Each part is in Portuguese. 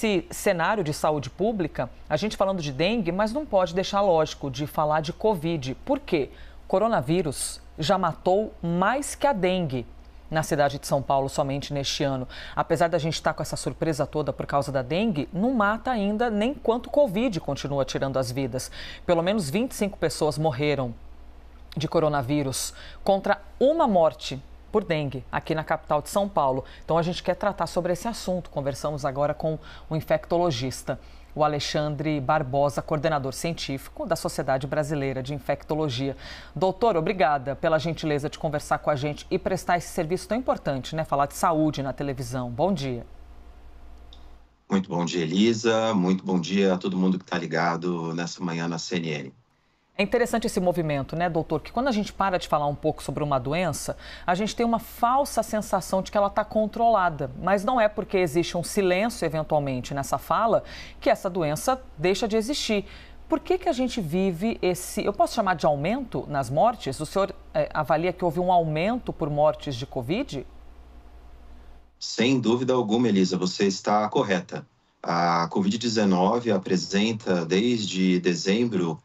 nesse cenário de saúde pública, a gente falando de dengue, mas não pode deixar, lógico, de falar de Covid. Por quê? Coronavírus já matou mais que a dengue na cidade de São Paulo somente neste ano. Apesar da gente estar com essa surpresa toda por causa da dengue, não mata ainda nem quanto o Covid continua tirando as vidas. Pelo menos 25 pessoas morreram de coronavírus contra uma morte por dengue aqui na capital de São Paulo. Então a gente quer tratar sobre esse assunto. Conversamos agora com o infectologista, o Alexandre Barbosa, coordenador científico da Sociedade Brasileira de Infectologia. Doutor, obrigada pela gentileza de conversar com a gente e prestar esse serviço tão importante, né? Falar de saúde na televisão. Bom dia. Muito bom dia, Elisa. Muito bom dia a todo mundo que está ligado nessa manhã na CNN. É interessante esse movimento, né, doutor? Que quando a gente para de falar um pouco sobre uma doença, a gente tem uma falsa sensação de que ela está controlada. Mas não é porque existe um silêncio, eventualmente, nessa fala, que essa doença deixa de existir. Por que a gente vive esse, eu posso chamar de aumento nas mortes? O senhor avalia que houve um aumento por mortes de Covid? Sem dúvida alguma, Elisa, você está correta. A Covid-19 apresenta, desde dezembro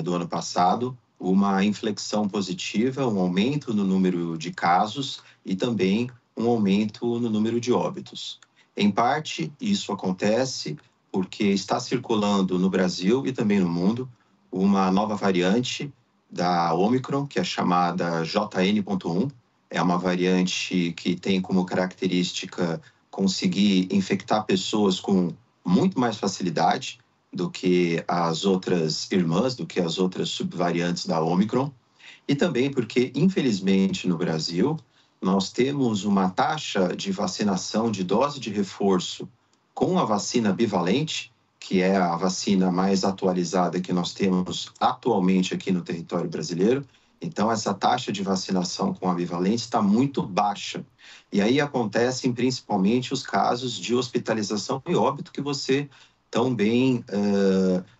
do ano passado, uma inflexão positiva, um aumento no número de casos e também um aumento no número de óbitos. Em parte, isso acontece porque está circulando no Brasil e também no mundo uma nova variante da Omicron, que é chamada JN.1. É uma variante que tem como característica conseguir infectar pessoas com muito mais facilidade do que as outras irmãs, do que as outras subvariantes da Omicron. E também porque, infelizmente, no Brasil, nós temos uma taxa de vacinação de dose de reforço com a vacina bivalente, que é a vacina mais atualizada que nós temos atualmente aqui no território brasileiro. Então, essa taxa de vacinação com a bivalente está muito baixa. E aí acontecem principalmente os casos de hospitalização e óbito que você tão bem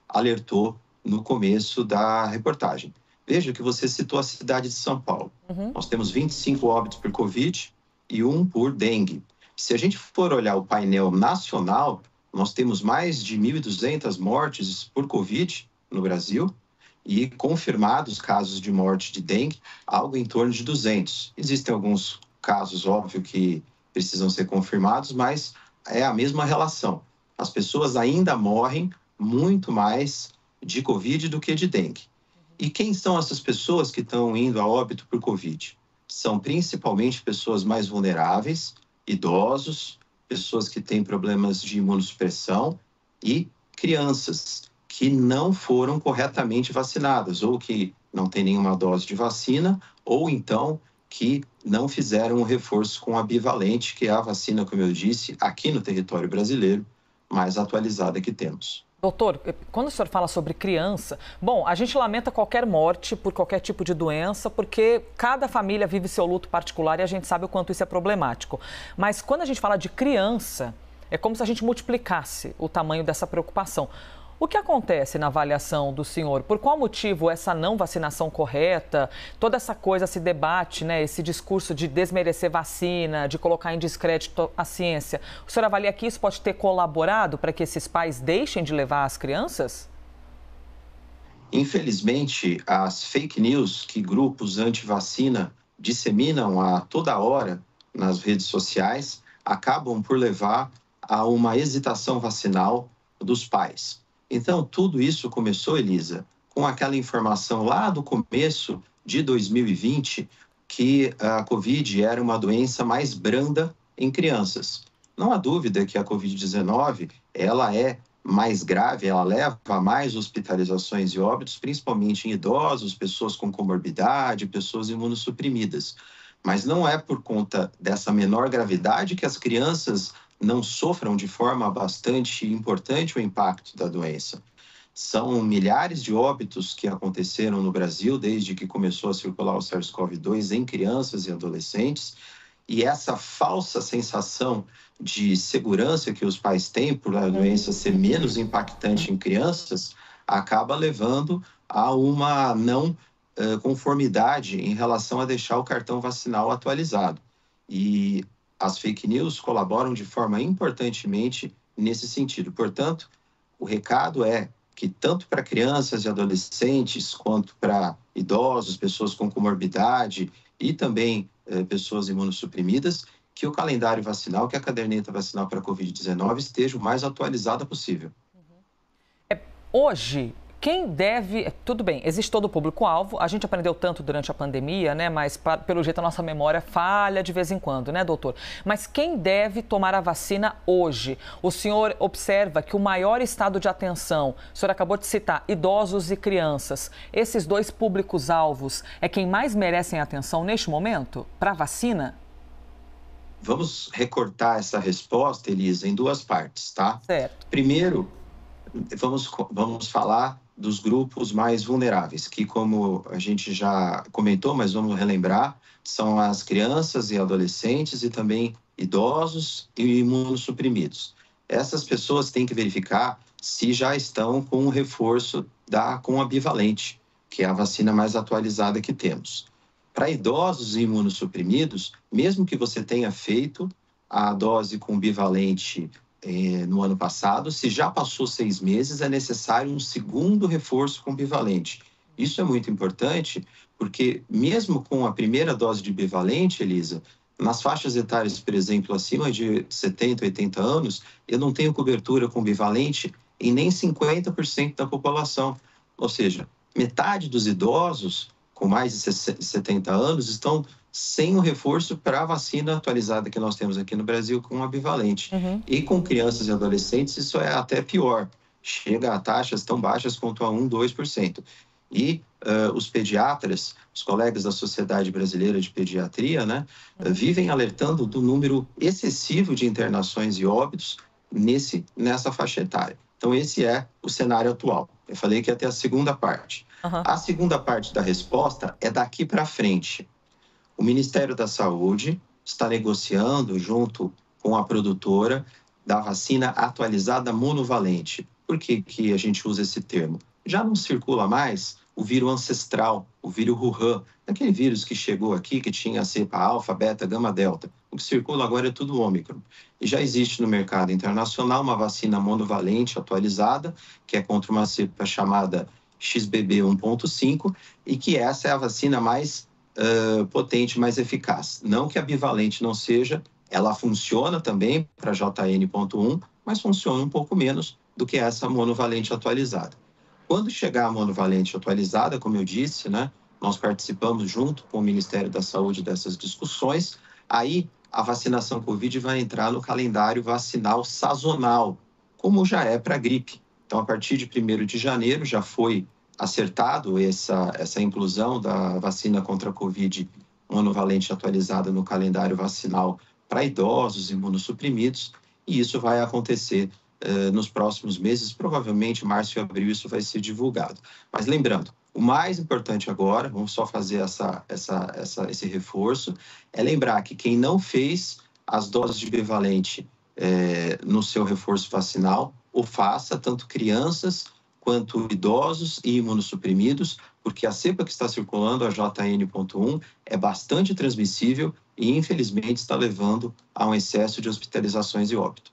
alertou no começo da reportagem. Veja que você citou a cidade de São Paulo. Nós temos 25 óbitos por Covid e 1 por dengue. Se a gente for olhar o painel nacional, nós temos mais de 1.200 mortes por Covid no Brasil e confirmados casos de morte de dengue, algo em torno de 200. Existem alguns casos, óbvio, que precisam ser confirmados, mas é a mesma relação. As pessoas ainda morrem muito mais de Covid do que de dengue. E quem são essas pessoas que estão indo a óbito por Covid? São principalmente pessoas mais vulneráveis, idosos, pessoas que têm problemas de imunossupressão e crianças que não foram corretamente vacinadas, ou que não têm nenhuma dose de vacina, ou então que não fizeram um reforço com a bivalente, que é a vacina, como eu disse, aqui no território brasileiro, mais atualizada que temos. Doutor, quando o senhor fala sobre criança, bom, a gente lamenta qualquer morte por qualquer tipo de doença, porque cada família vive seu luto particular e a gente sabe o quanto isso é problemático. Mas quando a gente fala de criança, é como se a gente multiplicasse o tamanho dessa preocupação. O que acontece na avaliação do senhor? Por qual motivo essa não vacinação correta, toda essa coisa se debate, né? Esse discurso de desmerecer vacina, de colocar em descrédito a ciência. O senhor avalia que isso pode ter colaborado para que esses pais deixem de levar as crianças? Infelizmente, as fake news que grupos anti-vacina disseminam a toda hora nas redes sociais acabam por levar a uma hesitação vacinal dos pais. Então, tudo isso começou, Elisa, com aquela informação lá do começo de 2020 que a Covid era uma doença mais branda em crianças. Não há dúvida que a Covid-19 ela é mais grave, ela leva a mais hospitalizações e óbitos, principalmente em idosos, pessoas com comorbidade, pessoas imunossuprimidas. Mas não é por conta dessa menor gravidade que as crianças não sofram de forma bastante importante o impacto da doença. São milhares de óbitos que aconteceram no Brasil desde que começou a circular o SARS-CoV-2 em crianças e adolescentes, e essa falsa sensação de segurança que os pais têm por a doença ser menos impactante em crianças acaba levando a uma não conformidade em relação a deixar o cartão vacinal atualizado. E as fake news colaboram de forma importantemente nesse sentido. Portanto, o recado é que tanto para crianças e adolescentes, quanto para idosos, pessoas com comorbidade e também pessoas imunossuprimidas, que o calendário vacinal, que a caderneta vacinal para a Covid-19 esteja o mais atualizada possível. Hoje, quem deve... Tudo bem, existe todo o público-alvo, a gente aprendeu tanto durante a pandemia, né? Mas pelo jeito a nossa memória falha de vez em quando, né, doutor? Mas quem deve tomar a vacina hoje? O senhor observa que o maior estado de atenção, o senhor acabou de citar, idosos e crianças, esses dois públicos-alvos é quem mais merecem atenção neste momento para a vacina? Vamos recortar essa resposta, Elisa, em duas partes, tá? Certo. Primeiro, vamos falar dos grupos mais vulneráveis, que, como a gente já comentou, mas vamos relembrar, são as crianças e adolescentes e também idosos e imunossuprimidos. Essas pessoas têm que verificar se já estão com o reforço com a bivalente, que é a vacina mais atualizada que temos. Para idosos e imunossuprimidos, mesmo que você tenha feito a dose com bivalente no ano passado, se já passou 6 meses, é necessário um segundo reforço com bivalente. Isso é muito importante, porque mesmo com a primeira dose de bivalente, Elisa, nas faixas etárias, por exemplo, acima de 70, 80 anos, eu não tenho cobertura com bivalente em nem 50% da população. Ou seja, metade dos idosos com mais de 70 anos estão sem o reforço para a vacina atualizada que nós temos aqui no Brasil com a bivalente. E com crianças e adolescentes isso é até pior, chega a taxas tão baixas quanto a 1, 2%. E os pediatras, os colegas da Sociedade Brasileira de Pediatria, né, vivem alertando do número excessivo de internações e óbitos nessa faixa etária. Então esse é o cenário atual. Eu falei que ia ter a segunda parte. A segunda parte da resposta é daqui para frente. O Ministério da Saúde está negociando junto com a produtora da vacina atualizada monovalente. Por que a gente usa esse termo? Já não circula mais o vírus ancestral, o vírus Wuhan, aquele vírus que chegou aqui, que tinha a cepa alfa, beta, gama, delta. O que circula agora é tudo ômicron. E já existe no mercado internacional uma vacina monovalente atualizada, que é contra uma cepa chamada XBB 1.5, e que essa é a vacina mais potente, mais eficaz. Não que a bivalente não seja, ela funciona também para JN.1, mas funciona um pouco menos do que essa monovalente atualizada. Quando chegar a monovalente atualizada, como eu disse, né, nós participamos junto com o Ministério da Saúde dessas discussões, aí a vacinação Covid vai entrar no calendário vacinal sazonal, como já é para a gripe. Então, a partir de 1º de janeiro já foi acertado essa inclusão da vacina contra a Covid monovalente atualizada no calendário vacinal para idosos imunossuprimidos, e isso vai acontecer nos próximos meses, provavelmente em março e abril isso vai ser divulgado. Mas lembrando, o mais importante agora, vamos só fazer esse reforço, é lembrar que quem não fez as doses de bivalente no seu reforço vacinal, o faça, tanto crianças quanto idosos e imunossuprimidos, porque a cepa que está circulando, a JN.1, é bastante transmissível e, infelizmente, está levando a um excesso de hospitalizações e óbito.